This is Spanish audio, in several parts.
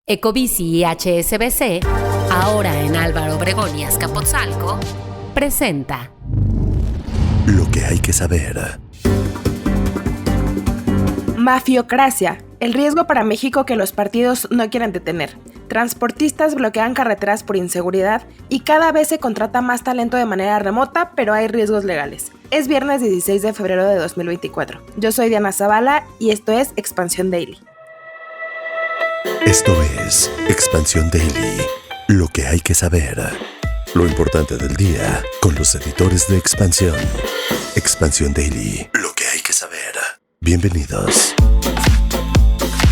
Ecobici y HSBC, ahora en Álvaro Obregón y Azcapotzalco, presenta Lo que hay que saber. Mafiocracia, el riesgo para México que los partidos no quieren detener. Transportistas bloquean carreteras por inseguridad y cada vez se contrata más talento de manera remota, pero hay riesgos legales. Es viernes 16 de febrero de 2024. Yo soy Diana Zavala y esto es Expansión Daily. Esto es Expansión Daily. Lo que hay que saber. Lo importante del día con los editores de Expansión. Expansión Daily. Lo que hay que saber. Bienvenidos.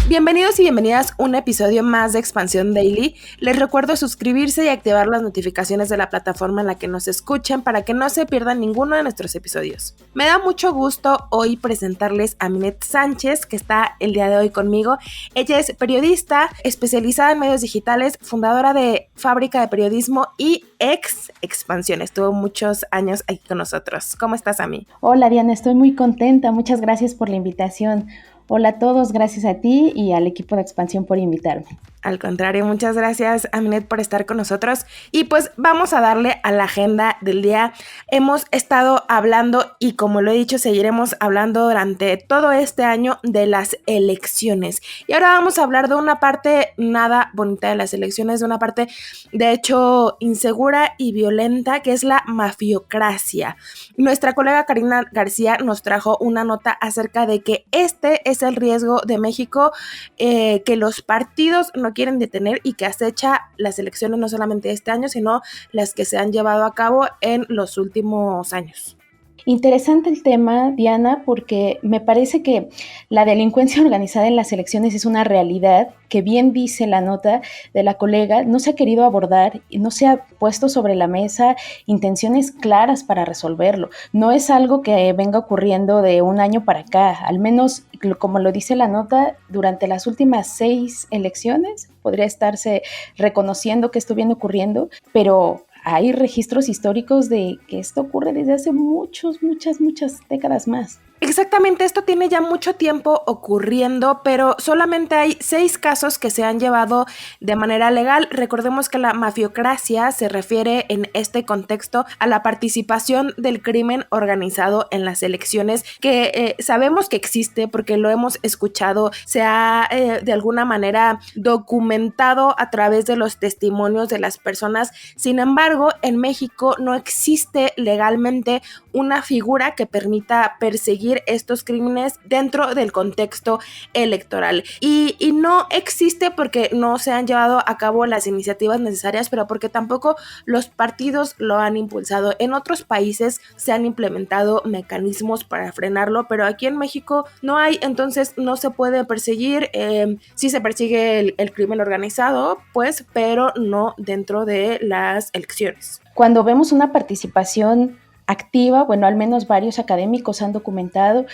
Bienvenidos y bienvenidas a un episodio más de Expansión Daily. Les recuerdo suscribirse y activar las notificaciones de la plataforma en la que nos escuchen para que no se pierdan ninguno de nuestros episodios. Me da mucho gusto hoy presentarles a Minet Sánchez, que está el día de hoy conmigo. Ella es periodista especializada en medios digitales, fundadora de Fábrica de Periodismo y ex Expansión. Estuvo muchos años aquí con nosotros. ¿Cómo estás, Ami? Hola, Diana, estoy muy contenta. Muchas gracias por la invitación. Hola a todos, gracias a ti y al equipo de Expansión por invitarme. Al contrario, muchas gracias a Minet por estar con nosotros y pues vamos a darle a la agenda del día. Hemos estado hablando y como lo he dicho seguiremos hablando durante todo este año de las elecciones y ahora vamos a hablar de una parte nada bonita de las elecciones, de una parte de hecho insegura y violenta que es la mafiocracia. Nuestra colega Karina García nos trajo una nota acerca de que este es el riesgo de México que los partidos no quieren detener y que acecha las elecciones no solamente de este año, sino las que se han llevado a cabo en los últimos años. Interesante el tema, Diana, porque me parece que la delincuencia organizada en las elecciones es una realidad que bien dice la nota de la colega, no se ha querido abordar y no se ha puesto sobre la mesa intenciones claras para resolverlo. No es algo que venga ocurriendo de un año para acá, al menos como lo dice la nota, durante las últimas 6 elecciones podría estarse reconociendo que esto viene ocurriendo, pero hay registros históricos de que esto ocurre desde hace muchas décadas más. Exactamente, esto tiene ya mucho tiempo ocurriendo, pero solamente hay 6 casos que se han llevado de manera legal. Recordemos que la mafiocracia se refiere en este contexto a la participación del crimen organizado en las elecciones, que sabemos que existe porque lo hemos escuchado, se ha de alguna manera documentado a través de los testimonios de las personas. Sin embargo, en México no existe legalmente una figura que permita perseguir estos crímenes dentro del contexto electoral y no existe porque no se han llevado a cabo las iniciativas necesarias, pero porque tampoco los partidos lo han impulsado. En otros países se han implementado mecanismos para frenarlo, pero aquí en México no hay, entonces no se puede perseguir. Sí se persigue el crimen organizado, pues, pero no dentro de las elecciones. Cuando vemos una participación activa, bueno, al menos varios académicos han documentado,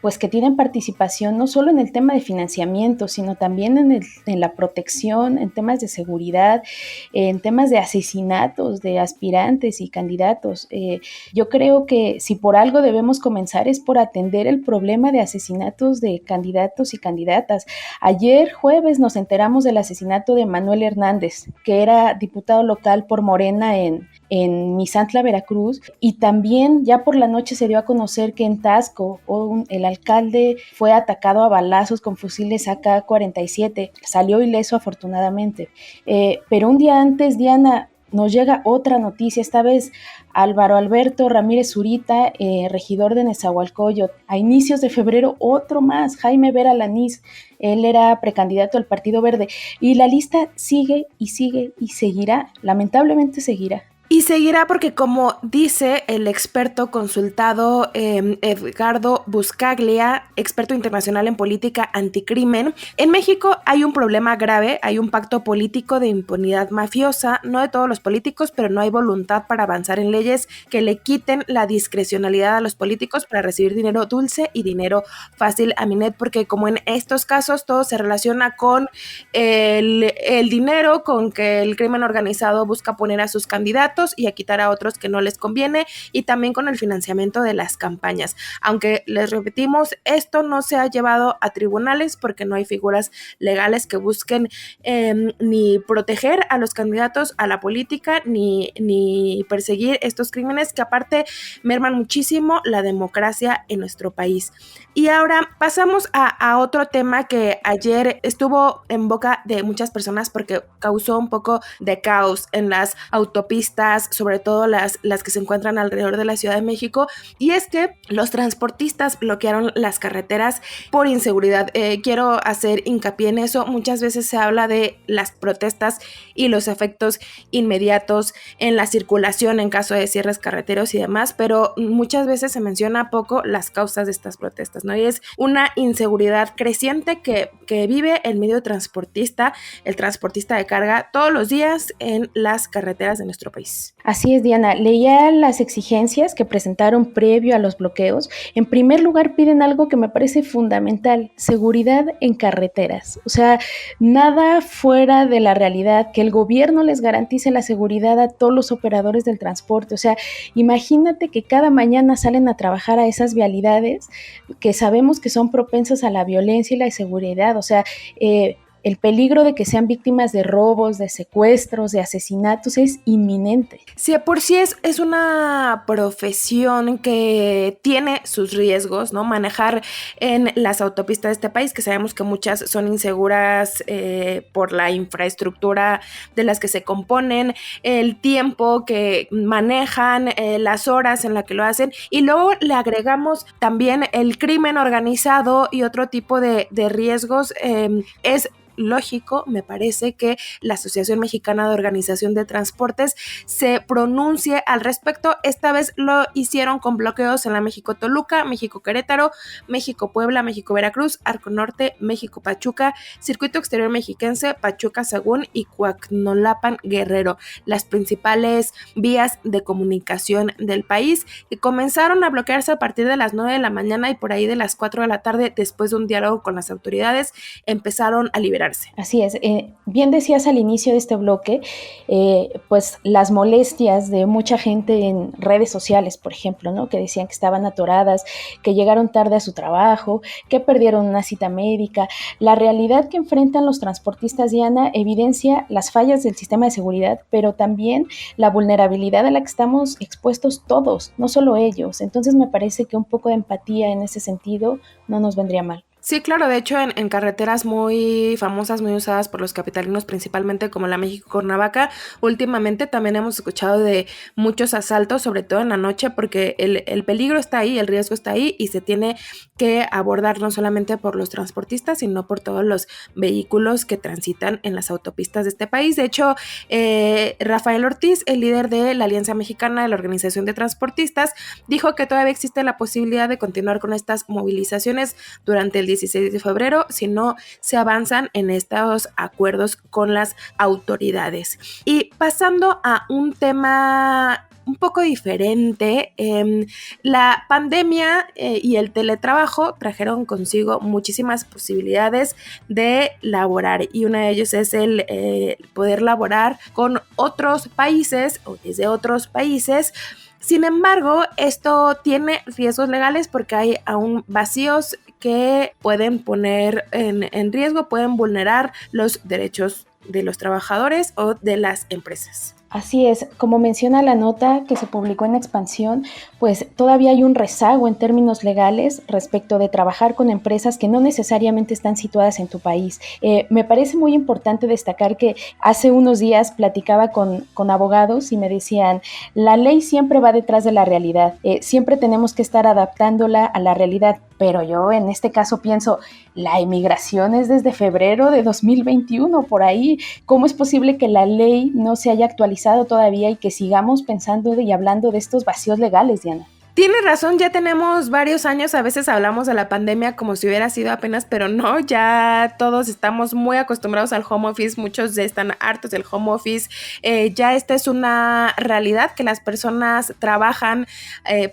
pues que tienen participación no solo en el tema de financiamiento, sino también en la protección, en temas de seguridad, en temas de asesinatos de aspirantes y candidatos. Yo creo que si por algo debemos comenzar es por atender el problema de asesinatos de candidatos y candidatas. Ayer jueves nos enteramos del asesinato de Manuel Hernández, que era diputado local por Morena en Misantla, Veracruz, y también ya por la noche se dio a conocer que en Taxco el alcalde fue atacado a balazos con fusiles AK-47, salió ileso afortunadamente, pero un día antes, Diana, nos llega otra noticia, esta vez Álvaro Alberto Ramírez Zurita, regidor de Nezahualcóyotl. A inicios de febrero otro más, Jaime Vera Lanís, él era precandidato al Partido Verde, y la lista sigue y sigue y seguirá, lamentablemente seguirá. Y seguirá porque, como dice el experto consultado Edgardo Buscaglia, experto internacional en política anticrimen, en México hay un problema grave, hay un pacto político de impunidad mafiosa, no de todos los políticos, pero no hay voluntad para avanzar en leyes que le quiten la discrecionalidad a los políticos para recibir dinero dulce y dinero fácil a Minet, porque como en estos casos todo se relaciona con el dinero, con que el crimen organizado busca poner a sus candidatos, candidatos y a quitar a otros que no les conviene, y también con el financiamiento de las campañas. Aunque les repetimos, esto no se ha llevado a tribunales porque no hay figuras legales que busquen ni proteger a los candidatos a la política ni perseguir estos crímenes que aparte merman muchísimo la democracia en nuestro país. Y ahora pasamos a otro tema que ayer estuvo en boca de muchas personas porque causó un poco de caos en las autopistas, sobre todo las que se encuentran alrededor de la Ciudad de México, y es que los transportistas bloquearon las carreteras por inseguridad. Quiero hacer hincapié en eso. Muchas veces se habla de las protestas y los efectos inmediatos en la circulación en caso de cierres carreteros y demás, pero muchas veces se menciona poco las causas de estas protestas, ¿no? Y es una inseguridad creciente que vive el medio transportista, el transportista de carga, todos los días en las carreteras de nuestro país. Así es, Diana. Leía las exigencias que presentaron previo a los bloqueos. En primer lugar, piden algo que me parece fundamental: seguridad en carreteras. O sea, nada fuera de la realidad, que el gobierno les garantice la seguridad a todos los operadores del transporte. O sea, imagínate que cada mañana salen a trabajar a esas vialidades que sabemos que son propensas a la violencia y la inseguridad. O sea, el peligro de que sean víctimas de robos, de secuestros, de asesinatos es inminente. Sí, por sí es una profesión que tiene sus riesgos, ¿no? Manejar en las autopistas de este país, que sabemos que muchas son inseguras por la infraestructura de las que se componen, el tiempo que manejan, las horas en las que lo hacen, y luego le agregamos también el crimen organizado y otro tipo de riesgos. Es lógico, me parece, que la Asociación Mexicana de Organización de Transportes se pronuncie al respecto. Esta vez lo hicieron con bloqueos en la México-Toluca, México-Querétaro, México-Puebla, México-Veracruz, Arco Norte, México-Pachuca, Circuito Exterior Mexiquense, Pachuca-Sagún y Coacnolapan-Guerrero, las principales vías de comunicación del país, que comenzaron a bloquearse a partir de las 9 de la mañana y por ahí de las 4 de la tarde, después de un diálogo con las autoridades, empezaron a liberarse. Así es. Bien decías al inicio de este bloque, pues las molestias de mucha gente en redes sociales, por ejemplo, ¿no? Que decían que estaban atoradas, que llegaron tarde a su trabajo, que perdieron una cita médica. La realidad que enfrentan los transportistas, Diana, evidencia las fallas del sistema de seguridad, pero también la vulnerabilidad a la que estamos expuestos todos, no solo ellos. Entonces me parece que un poco de empatía en ese sentido no nos vendría mal. Sí, claro, de hecho en carreteras muy famosas, muy usadas por los capitalinos principalmente, como la México-Cuernavaca, últimamente también hemos escuchado de muchos asaltos, sobre todo en la noche, porque el peligro está ahí, el riesgo está ahí y se tiene que abordar no solamente por los transportistas, sino por todos los vehículos que transitan en las autopistas de este país. De hecho, Rafael Ortiz, el líder de la Alianza Mexicana de la Organización de Transportistas, dijo que todavía existe la posibilidad de continuar con estas movilizaciones durante el 16 de febrero si no se avanzan en estos acuerdos con las autoridades. Y pasando a un tema un poco diferente, la pandemia y el teletrabajo trajeron consigo muchísimas posibilidades de laborar, y una de ellas es el poder laborar con otros países o desde otros países. Sin embargo, esto tiene riesgos legales porque hay aún vacíos que pueden poner en riesgo, pueden vulnerar los derechos de los trabajadores o de las empresas. Así es, como menciona la nota que se publicó en Expansión, pues todavía hay un rezago en términos legales respecto de trabajar con empresas que no necesariamente están situadas en tu país. Me parece muy importante destacar que hace unos días platicaba con abogados y me decían, la ley siempre va detrás de la realidad, siempre tenemos que estar adaptándola a la realidad, pero yo en este caso pienso, la emigración es desde febrero de 2021, por ahí, ¿cómo es posible que la ley no se haya actualizado todavía y que sigamos pensando y hablando de estos vacíos legales, Diana? Tiene razón, ya tenemos varios años, a veces hablamos de la pandemia como si hubiera sido apenas, pero no, ya todos estamos muy acostumbrados al home office, muchos ya están hartos del home office, ya esta es una realidad que las personas trabajan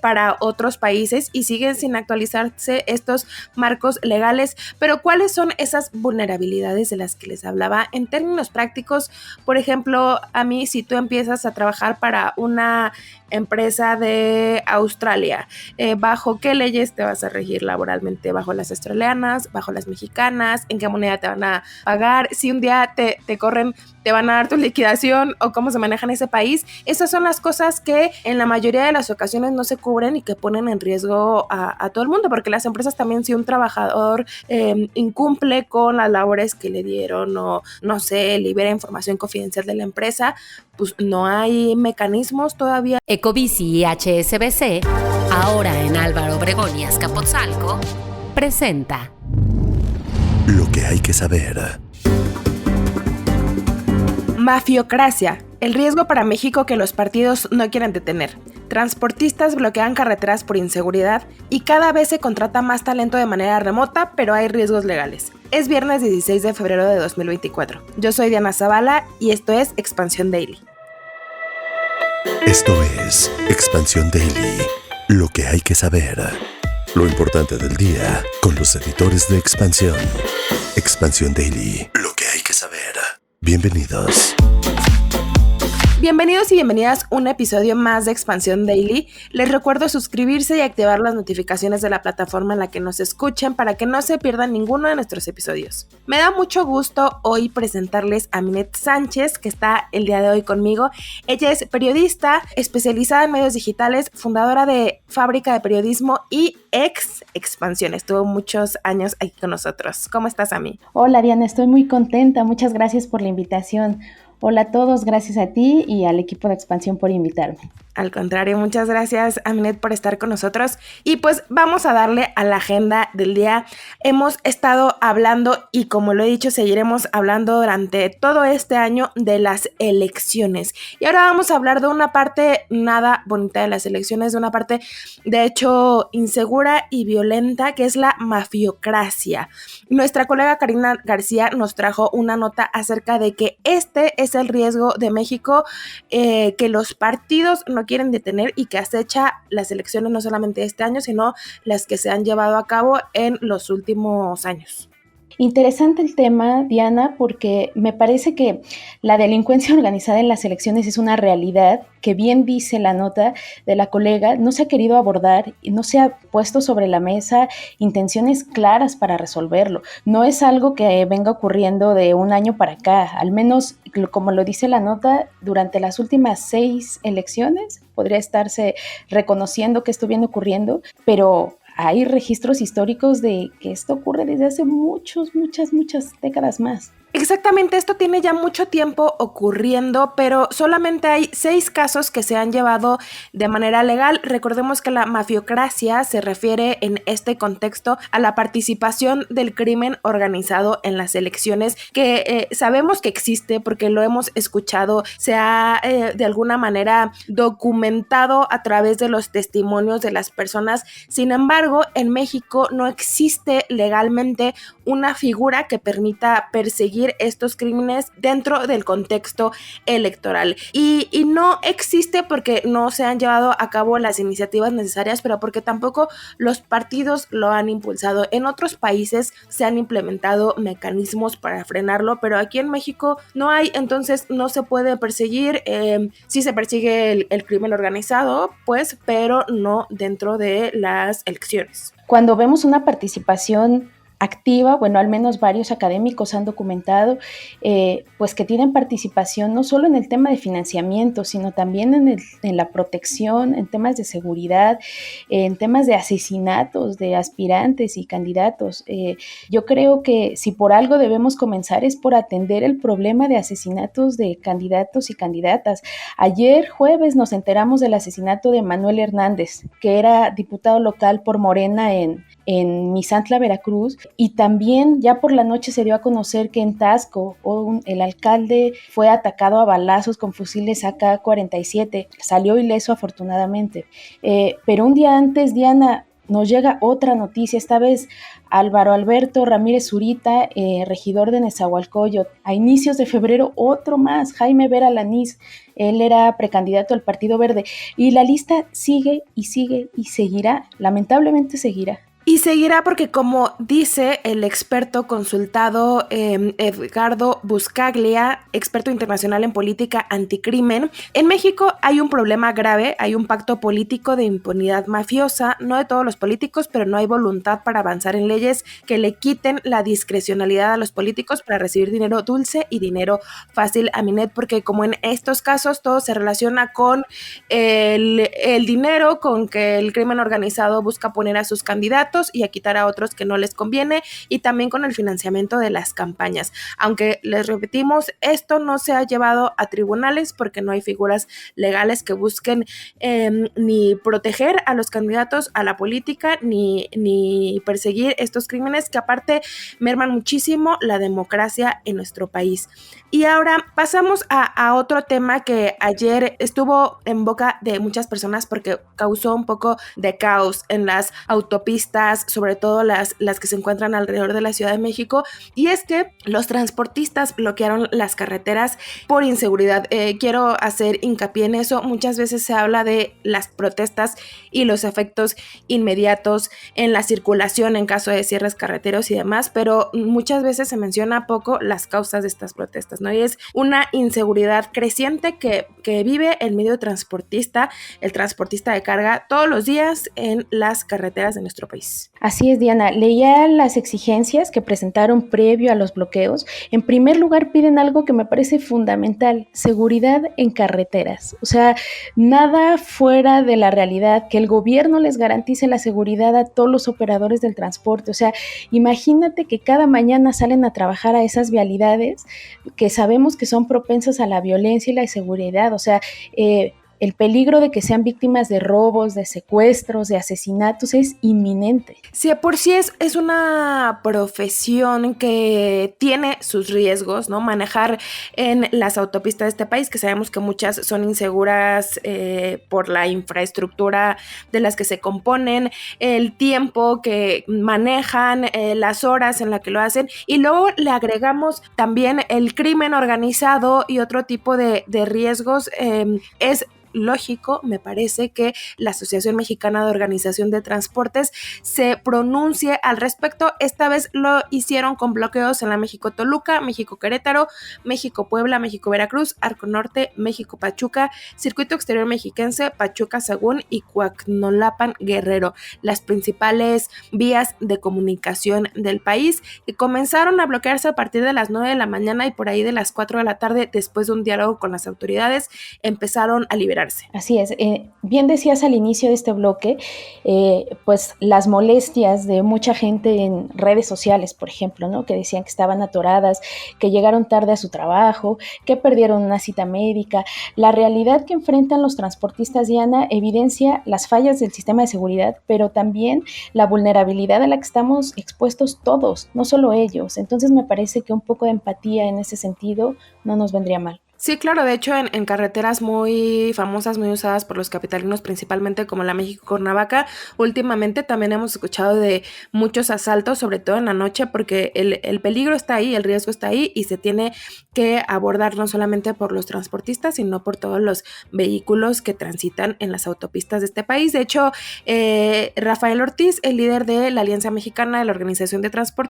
para otros países y siguen sin actualizarse estos marcos legales, pero ¿cuáles son esas vulnerabilidades de las que les hablaba? En términos prácticos, por ejemplo, a mí si tú empiezas a trabajar para una empresa de Australia, ¿bajo qué leyes te vas a regir laboralmente? ¿Bajo las australianas? ¿Bajo las mexicanas? ¿En qué moneda te van a pagar? Si un día te corren, ¿te van a dar tu liquidación? ¿O cómo se maneja en ese país? Esas son las cosas que en la mayoría de las ocasiones no se cubren y que ponen en riesgo a todo el mundo, porque las empresas también, si un trabajador incumple con las labores que le dieron o, no sé, libera información confidencial de la empresa, pues no hay mecanismos todavía. Ecobici y HSBC, ahora en Álvaro Obregón y Azcapotzalco, presenta Lo que hay que saber. Mafiocracia, el riesgo para México que los partidos no quieren detener. Transportistas bloquean carreteras por inseguridad y cada vez se contrata más talento de manera remota, pero hay riesgos legales. Es viernes 16 de febrero de 2024. Yo soy Diana Zavala y esto es Expansión Daily. Esto es Expansión Daily. Lo que hay que saber. Lo importante del día con los editores de Expansión. Expansión Daily. Lo que hay que saber. Bienvenidos. Bienvenidos y bienvenidas a un episodio más de Expansión Daily. Les recuerdo suscribirse y activar las notificaciones de la plataforma en la que nos escuchen para que no se pierdan ninguno de nuestros episodios. Me da mucho gusto hoy presentarles a Minet Sánchez, que está el día de hoy conmigo. Ella es periodista especializada en medios digitales, fundadora de Fábrica de Periodismo y ex Expansión. Estuvo muchos años aquí con nosotros. ¿Cómo estás, Ami? Hola, Diana, estoy muy contenta. Muchas gracias por la invitación. Hola a todos, gracias a ti y al equipo de Expansión por invitarme. Al contrario, muchas gracias, Aminet, por estar con nosotros. Y pues vamos a darle a la agenda del día. Hemos estado hablando, y como lo he dicho, seguiremos hablando durante todo este año de las elecciones. Y ahora vamos a hablar de una parte nada bonita de las elecciones, de una parte, de hecho, insegura y violenta, que es la mafiocracia. Nuestra colega Karina García nos trajo una nota acerca de que este es el riesgo de México, que los partidos no quieren detener y que acecha las elecciones no solamente este año, sino las que se han llevado a cabo en los últimos años. Interesante el tema, Diana, porque me parece que la delincuencia organizada en las elecciones es una realidad que, bien dice la nota de la colega, no se ha querido abordar y no se ha puesto sobre la mesa intenciones claras para resolverlo. No es algo que venga ocurriendo de un año para acá, al menos como lo dice la nota, durante las últimas 6 elecciones podría estarse reconociendo que esto viene ocurriendo, pero hay registros históricos de que esto ocurre desde hace muchas décadas más. Exactamente, esto tiene ya mucho tiempo ocurriendo, pero solamente hay 6 casos que se han llevado de manera legal. Recordemos que la mafiocracia se refiere en este contexto a la participación del crimen organizado en las elecciones, que sabemos que existe porque lo hemos escuchado, se ha de alguna manera documentado a través de los testimonios de las personas. Sin embargo, en México no existe legalmente una figura que permita perseguir estos crímenes dentro del contexto electoral. Y no existe porque no se han llevado a cabo las iniciativas necesarias, pero porque tampoco los partidos lo han impulsado. En otros países se han implementado mecanismos para frenarlo, pero aquí en México no hay, entonces no se puede perseguir. Sí se persigue el crimen organizado, pues, pero no dentro de las elecciones. Cuando vemos una participación activa, bueno, al menos varios académicos han documentado, pues que tienen participación no solo en el tema de financiamiento, sino también en la protección, en temas de seguridad, en temas de asesinatos de aspirantes y candidatos. Yo creo que si por algo debemos comenzar es por atender el problema de asesinatos de candidatos y candidatas. Ayer jueves nos enteramos del asesinato de Manuel Hernández, que era diputado local por Morena en Misantla, Veracruz, Y también ya por la noche se dio a conocer que en Taxco el alcalde fue atacado a balazos con fusiles AK-47, salió ileso afortunadamente. Pero un día antes, Diana, nos llega otra noticia, esta vez Álvaro Alberto Ramírez Zurita, regidor de Nezahualcóyotl. A inicios de febrero, otro más, Jaime Vera Lanís, él era precandidato al Partido Verde. Y la lista sigue y sigue y seguirá, lamentablemente seguirá. Y seguirá porque, como dice el experto consultado Edgardo Buscaglia, experto internacional en política anticrimen, en México hay un problema grave, hay un pacto político de impunidad mafiosa, no de todos los políticos, pero no hay voluntad para avanzar en leyes que le quiten la discrecionalidad a los políticos para recibir dinero dulce y dinero fácil a Minet, porque como en estos casos todo se relaciona con el dinero, con que el crimen organizado busca poner a sus candidatos y a quitar a otros que no les conviene, y también con el financiamiento de las campañas. Aunque les repetimos, esto no se ha llevado a tribunales porque no hay figuras legales que busquen ni proteger a los candidatos a la política ni perseguir estos crímenes que aparte merman muchísimo la democracia en nuestro país. Y ahora pasamos a otro tema que ayer estuvo en boca de muchas personas porque causó un poco de caos en las autopistas, sobre todo las que se encuentran alrededor de la Ciudad de México, y es que los transportistas bloquearon las carreteras por inseguridad. Quiero hacer hincapié en eso. Muchas veces se habla de las protestas y los efectos inmediatos en la circulación en caso de cierres carreteros y demás, pero muchas veces se menciona poco las causas de estas protestas, ¿no? Y es una inseguridad creciente que vive el medio transportista, el transportista de carga, todos los días en las carreteras de nuestro país. Así es, Diana. Leía las exigencias que presentaron previo a los bloqueos. En primer lugar, piden algo que me parece fundamental: seguridad en carreteras. O sea, nada fuera de la realidad, que el gobierno les garantice la seguridad a todos los operadores del transporte. O sea, imagínate que cada mañana salen a trabajar a esas vialidades que sabemos que son propensas a la violencia y la inseguridad. O sea, el peligro de que sean víctimas de robos, de secuestros, de asesinatos es inminente. Sí, por sí es una profesión que tiene sus riesgos, ¿no? Manejar en las autopistas de este país, que sabemos que muchas son inseguras por la infraestructura de las que se componen, el tiempo que manejan, las horas en las que lo hacen, y luego le agregamos también el crimen organizado y otro tipo de riesgos. Es lógico, me parece, que la Asociación Mexicana de Organización de Transportes se pronuncie al respecto. Esta vez lo hicieron con bloqueos en la México-Toluca, México-Querétaro, México-Puebla, México-Veracruz, Arco Norte, México-Pachuca, Circuito Exterior Mexiquense, Pachuca-Sagún y Coacnolapan-Guerrero, las principales vías de comunicación del país, que comenzaron a bloquearse a partir de las 9 de la mañana y por ahí de las 4 de la tarde, después de un diálogo con las autoridades, empezaron a liberarse. Así es. Bien decías al inicio de este bloque, pues las molestias de mucha gente en redes sociales, por ejemplo, ¿no? Que decían que estaban atoradas, que llegaron tarde a su trabajo, que perdieron una cita médica. La realidad que enfrentan los transportistas, Diana, evidencia las fallas del sistema de seguridad, pero también la vulnerabilidad a la que estamos expuestos todos, no solo ellos. Entonces me parece que un poco de empatía en ese sentido no nos vendría mal. Sí, claro, de hecho en carreteras muy famosas, muy usadas por los capitalinos principalmente, como la México-Cuernavaca, últimamente también hemos escuchado de muchos asaltos, sobre todo en la noche, porque el peligro está ahí, el riesgo está ahí y se tiene que abordar no solamente por los transportistas, sino por todos los vehículos que transitan en las autopistas de este país. De hecho, Rafael Ortiz, el líder de la Alianza Mexicana de la Organización de Transporte,